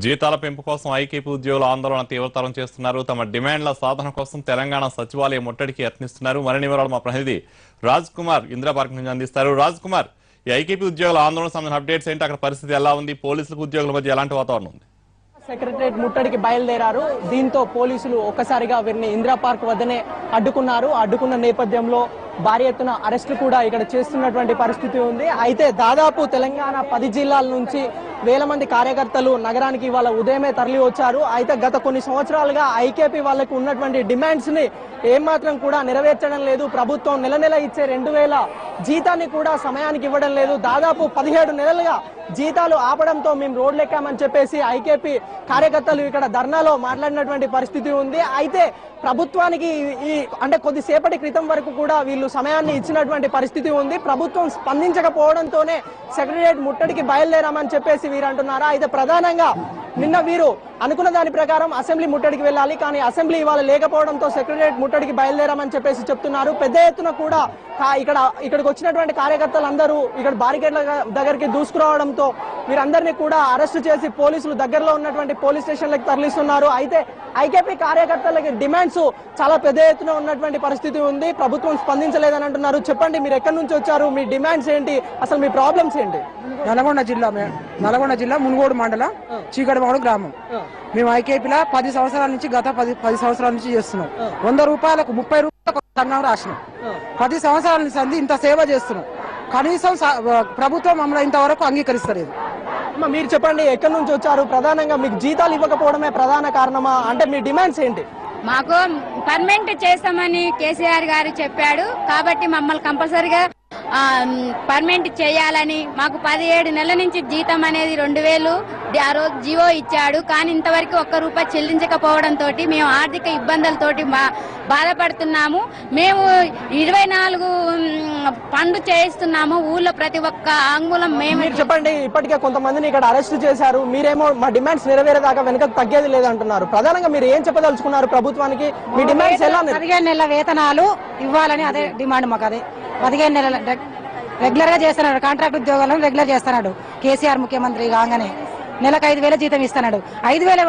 జీతాల పెంపు కోసం ఐకేపీ ఉద్యోగుల ఆందోళన తీవ్రతరం చేస్తున్నారు. తమ డిమాండ్ల సాధన కోసం తెలంగాణ సచివాలయ ముట్టడికి యత్నిస్తున్నారు. మరిన్ని వివరాలు మా ప్రతినిధి రాజ్ కుమార్ ఇంద్రపార్క్ నుంచి అందిస్తారు. రాజ్ కుమార్, ఈ ఐకేపీ ఉద్యోగుల ఆందోళన సంబంధించిన అప్డేట్స్ ఏంటి? అక్కడ పరిస్థితి ఎలా ఉంది? పోలీసులకు ఉద్యోగుల మధ్య ఎలాంటి వాతావరణం ఉంది? సెక్రటరేట్ ముట్టడికి బయలుదేరారు. దీంతో పోలీసులు ఒక్కసారిగా వీరిని ఇందిరా పార్క్ వద్దనే అడ్డుకున్నారు. అడ్డుకున్న నేపథ్యంలో భారీ ఎత్తున అరెస్టులు కూడా ఇక్కడ చేస్తున్నటువంటి పరిస్థితి ఉంది. అయితే దాదాపు తెలంగాణ 10 జిల్లాల నుంచి వేల మంది కార్యకర్తలు నగరానికి ఇవాళ ఉదయమే తరలి వచ్చారు. అయితే గత కొన్ని సంవత్సరాలుగా ఐకేపీ వాళ్ళకు ఉన్నటువంటి డిమాండ్స్ ని ఏమాత్రం కూడా నెరవేర్చడం లేదు. ప్రభుత్వం నెల నెల ఇచ్చే 2000 జీతాన్ని కూడా సమయానికి ఇవ్వడం లేదు. దాదాపు 17 నెలలుగా జీతాలు ఆపడంతో మేము రోడ్లు ఎక్కామని చెప్పేసి ఐకేపీ కార్యకర్తలు ఇక్కడ ధర్నాలో మాట్లాడినటువంటి పరిస్థితి ఉంది. అయితే ప్రభుత్వానికి అంటే కొద్దిసేపటి క్రితం వరకు కూడా వీళ్ళు సమయాన్ని ఇచ్చినటువంటి పరిస్థితి ఉంది. ప్రభుత్వం స్పందించకపోవడంతోనే సెక్రటరేట్ ముట్టడికి బయలుదేరామని చెప్పేసి వీరు అంటున్నారు. అయితే ప్రధానంగా నిన్న వీరు అనుకున్న దాని ప్రకారం అసెంబ్లీ ముట్టడికి వెళ్ళాలి, కానీ అసెంబ్లీ ఇవాళ లేకపోవడంతో సెక్రటరేట్ ముట్టడికి బయలుదేరామని చెప్పేసి చెప్తున్నారు. పెద్ద ఎత్తున కూడా ఇక్కడికి వచ్చినటువంటి కార్యకర్తలందరూ ఇక్కడ బారికేడ్ల దగ్గరికి దూసుకురావడంతో వీరందరినీ కూడా అరెస్టు చేసి పోలీసులు దగ్గరలో ఉన్నటువంటి పోలీస్ స్టేషన్లకు తరలిస్తున్నారు. అయితే ఐకేపీ కార్యకర్తలకి డిమాండ్స్ చాలా పెద్ద ఎత్తున ఉన్నటువంటి పరిస్థితి ఉంది. ప్రభుత్వం స్పందించలేదని అంటున్నారు. చెప్పండి, మీరు ఎక్కడి నుంచి వచ్చారు? మీ డిమాండ్స్ ఏంటి? అసలు మీ ప్రాబ్లమ్స్ ఏంటి? నల్గొండ జిల్లా మునుగోడు మండలం చీకటిమాడు గ్రామం. మేము ఐకేపీలో 10 సంవత్సరాల నుంచి గత 10 సంవత్సరాల నుంచి చేస్తున్నాం. 100 రూపాయలకు 30 రూపాయలకు సంఘం రాసినాం. 10 సంవత్సరాల నుంచి ఇంత సేవ చేస్తున్నాం. కనీసం ప్రభుత్వం మమ్మల్ని ఇంతవరకు అంగీకరిస్తలేదు. మీరు చెప్పండి, ఎక్కడి నుంచి వచ్చారు? ప్రధానంగా మీకు జీతాలు ఇవ్వకపోవడమే ప్రధాన కారణమా? అంటే మీ డిమాండ్స్ ఏంటి? మాకు పర్మనెంట్ చేస్తామని కేసీఆర్ గారు చెప్పాడు కాబట్టి మమ్మల్ని కంపల్సరీగా పర్మనెంట్ చేయాలని, మాకు 17 నెలల నుంచి జీతం అనేది 2000 ఆ రోజు జియో ఇచ్చాడు. కానీ ఇంతవరకు ₹1 చెల్లించకపోవడంతో మేము ఆర్థిక ఇబ్బందులతోటి బాధపడుతున్నాము. మేము 24 పనులు చేయిస్తున్నాము ఊళ్ళో ప్రతి ఒక్క అంగుళం. మేము చెప్పండి, ఇప్పటికే కొంతమందిని ఇక్కడ అరెస్ట్ చేశారు. మీరేమో మా డిమాండ్స్ నెరవేరేదాకా వెనక తగ్గేది లేదంటున్నారు. ప్రధానంగా మీరు ఏం చెప్పదలుచుకున్నారు ప్రభుత్వానికి? మీ డిమాండ్స్ ఎలా? 15 నెలల వేతనాలు ఇవ్వాలని అదే డిమాండ్. మాకు అదే 15 నెలల రెగ్యులర్ గా చేస్తున్నాడు. కాంట్రాక్ట్ ఉద్యోగాలను రెగ్యులర్ చేస్తున్నాడు. కేసీఆర్ ముఖ్యమంత్రి కాగానే నెలకు 5000 జీతం ఇస్తున్నాడు. 5000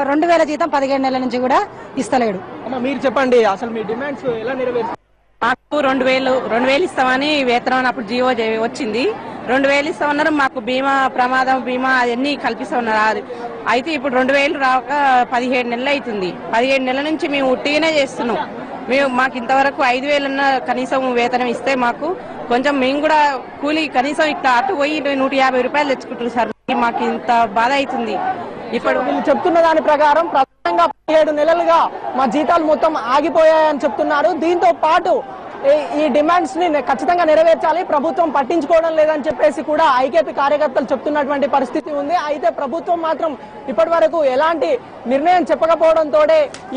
2000 జీతం 17 నెలల నుంచి కూడా ఇస్తలేడు. మీరు చెప్పండి, అసలు మీ డిమాండ్స్ ఎలా నెరవేరుస్తారు? మాకు 2000 ఇస్తామని వేతనం అప్పుడు జియో వచ్చింది. 2000 ఇస్తామన్నారు. మాకు బీమా, ప్రమాదం బీమా అవన్నీ కల్పిస్తా ఉన్నారు. అయితే ఇప్పుడు 2000 రాక 17 నెలలు అవుతుంది. 17 నెలల నుంచి మేము ఉట్టిగానే చేస్తున్నాం. మాకు ఇంతవరకు 5000 కనీసం వేతనం ఇస్తే మాకు కొంచెం మేము కూడా కూలి కనీసం ఇట్లా అటు పోయి 150 రూపాయలు తెచ్చుకుంటున్నారు సార్. మాకు ఇంత బాధ అవుతుంది. ఇప్పుడు వీళ్ళు చెప్తున్న దాని ప్రకారం ప్రధానంగా 17 నెలలుగా మా జీతాలు మొత్తం ఆగిపోయాయని చెప్తున్నారు. దీంతో పాటు ఈ డిమాండ్స్ ని ఖచ్చితంగా నెరవేర్చాలి, ప్రభుత్వం పట్టించుకోవడం లేదని చెప్పేసి కూడా ఐకేపీ కార్యకర్తలు చెప్తున్నటువంటి పరిస్థితి ఉంది. అయితే ప్రభుత్వం మాత్రం ఇప్పటి వరకు ఎలాంటి నిర్ణయం చెప్పకపోవడంతో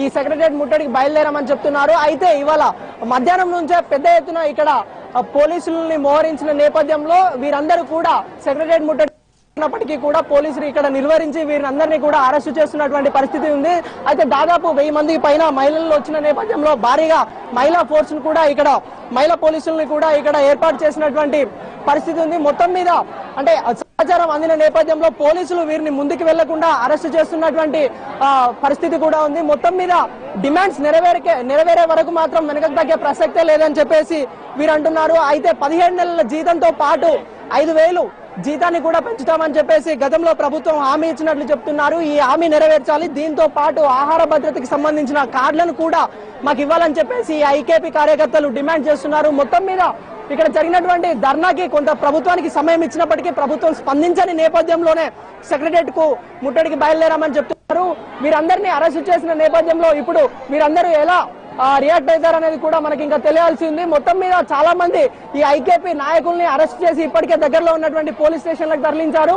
ఈ సెక్రటరేట్ ముట్టడికి బయలుదేరామని చెప్తున్నారు. అయితే ఇవాళ మధ్యాహ్నం నుంచే పెద్ద ఎత్తున ఇక్కడ పోలీసులని మోహరించిన నేపథ్యంలో వీరందరూ కూడా సెక్రటరేట్ ముట్టడి ఉన్నప్పటికీ కూడా పోలీసులు ఇక్కడ నిర్వహించి వీరందరినీ కూడా అరెస్టు చేస్తున్నటువంటి పరిస్థితి ఉంది. అయితే దాదాపు 1000 మందికి పైన మహిళలు వచ్చిన నేపథ్యంలో భారీగా మహిళా ఫోర్స్ ను కూడా ఇక్కడ మహిళా పోలీసులను కూడా ఇక్కడ ఏర్పాటు చేసినటువంటి పరిస్థితి ఉంది. మొత్తం మీద అంటే సమాచారం అందిన నేపథ్యంలో పోలీసులు వీరిని ముందుకు వెళ్లకుండా అరెస్టు చేస్తున్నటువంటి పరిస్థితి కూడా ఉంది. మొత్తం మీద డిమాండ్స్ నెరవేరే వరకు మాత్రం వెనకకు తగ్గే ప్రసక్తే లేదని చెప్పేసి వీరు అంటున్నారు. అయితే 17 నెలల జీతంతో పాటు 5000 జీతాన్ని కూడా పెంచుతామని చెప్పేసి గతంలో ప్రభుత్వం హామీ ఇచ్చినట్లు చెప్తున్నారు. ఈ హామీ నెరవేర్చాలి. దీంతో పాటు ఆహార భద్రతకి సంబంధించిన కార్డులను కూడా మాకు ఇవ్వాలని చెప్పేసి ఐకేపీ కార్యకర్తలు డిమాండ్ చేస్తున్నారు. మొత్తం మీద ఇక్కడ జరిగినటువంటి ధర్నాకి కొంత ప్రభుత్వానికి సమయం ఇచ్చినప్పటికీ ప్రభుత్వం స్పందించని నేపథ్యంలోనే సెక్రటరేట్ కు ముట్టడికి బయలుదేరామని చెప్తున్నారు. వీరందరినీ అరెస్టు చేసిన నేపథ్యంలో ఇప్పుడు వీరందరూ ఎలా రియాక్ట్ అవుతారనేది కూడా మనకి ఇంకా తెలియాల్సి ఉంది. మొత్తం మీద చాలా మంది ఈ ఐకేపీ నాయకుల్ని అరెస్ట్ చేసి ఇప్పటికే దగ్గరలో ఉన్నటువంటి పోలీస్ స్టేషన్లకు తరలించారు.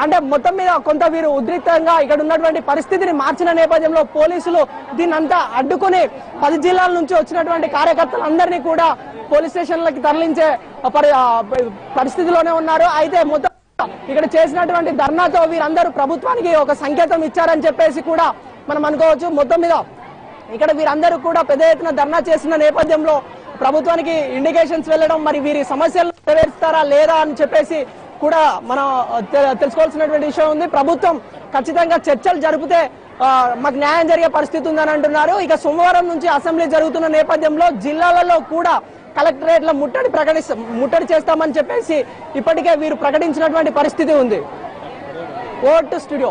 అంటే మొత్తం మీద కొంత వీరు ఉద్రిక్తంగా ఇక్కడ ఉన్నటువంటి పరిస్థితిని మార్చిన నేపథ్యంలో పోలీసులు దీన్నంతా అడ్డుకుని 10 జిల్లాల నుంచి వచ్చినటువంటి కార్యకర్తలందరినీ కూడా పోలీస్ స్టేషన్లకు తరలించే పరిస్థితిలోనే ఉన్నారు. అయితే మొత్తం ఇక్కడ చేసినటువంటి ధర్నాతో వీరందరూ ప్రభుత్వానికి ఒక సంకేతం ఇచ్చారని చెప్పేసి కూడా మనం అనుకోవచ్చు. మొత్తం మీద ఇక్కడ వీరందరూ కూడా పెద్ద ఎత్తున ధర్నా చేసిన నేపథ్యంలో ప్రభుత్వానికి ఇండికేషన్స్ వెళ్ళడం, మరి వీరి సమస్యలు నెరవేరుస్తారా లేదా అని చెప్పేసి కూడా మనం తెలుసుకోవాల్సినటువంటి విషయం ఉంది. ప్రభుత్వం ఖచ్చితంగా చర్చలు జరిపితే మాకు న్యాయం జరిగే పరిస్థితి ఉందని అంటున్నారు. ఇక సోమవారం నుంచి అసెంబ్లీ జరుగుతున్న నేపథ్యంలో జిల్లాలలో కూడా కలెక్టరేట్ల ముట్టడి చేస్తామని చెప్పేసి ఇప్పటికే వీరు ప్రకటించినటువంటి పరిస్థితి ఉంది. Over to studio.